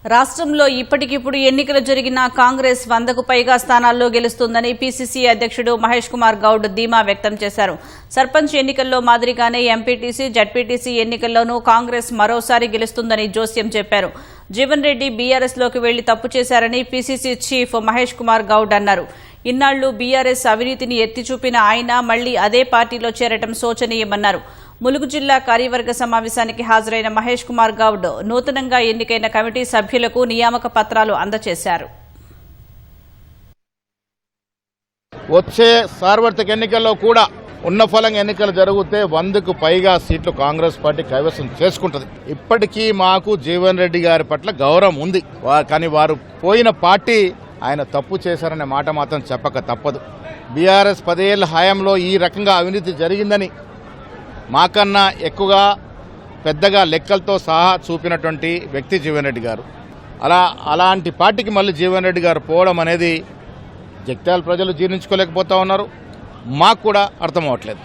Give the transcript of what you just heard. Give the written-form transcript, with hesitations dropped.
రాష్ట్రంలో ఇప్పటికిప్పుడు ఎన్నికలు జరిగినా కాంగ్రెస్ 100కు పైగా స్థానాల్లో గెలుస్తుందని పీసీసీ అధ్యక్షుడు మహేష్ కుమార్ గౌడ్ ధీమా వ్యక్తం చేశారు. సర్పంచ్ ఎన్నికల్లో మాదిరిగానే ఎంపీటీసీ, జడ్పీటీసీ ఎన్నికల్లోనూ కాంగ్రెస్ మరోసారి గెలుస్తుందని జోస్యం చెప్పారు. జీవన్ రెడ్డి బీఆర్ఎస్లోకి వెళ్లి తప్పు చేశారని పీసీసీ చీఫ్ మహేష్ కుమార్ గౌడ్ అన్నారు. ఇన్నాళ్లు బీఆర్ఎస్ అవినీతిని ఎత్తిచూపిన ఆయన మళ్లీ అదే పార్టీలో చేరటం శోచనీయమన్నారు. ములుగు జిల్లా కార్యవర్గ సమావేశానికి హాజరైన మహేష్ కుమార్ గౌడ్ నూతనంగా ఎన్నికైన కమిటీ సభ్యులకు నియామక పత్రాలు అందజేశారు. వచ్చే సార్వత్రిక ఎన్నికల్లో కూడా ఉన్నఫలంగా ఎన్నికలు జరిగితే 100కు పైగా సీట్లు కాంగ్రెస్ పార్టీ కైవసం చేసుకుంటుంది. ఇప్పటికీ మాకు జీవన్ రెడ్డి గారి పట్ల గౌరవం ఉంది. కానీ వారు పోయిన పార్టీ ఆయన తప్పు చేశారనే మాట మాత్రం చెప్పక తప్పదు. బీఆర్ఎస్ 10 ఏళ్ల హయాంలో ఈ రకంగా అవినీతి జరిగిందని మాకన్నా ఎక్కువగా పెద్దగా లెక్కలతో సహా చూపినటువంటి వ్యక్తి జీవన్ రెడ్డి గారు. అలాంటి పార్టీకి మళ్ళీ జీవన్ రెడ్డి గారు పోవడం అనేది జగిత్యాల ప్రజలు జీర్ణించుకోలేకపోతా ఉన్నారు. మాకు కూడా అర్థం అవ్వట్లేదు.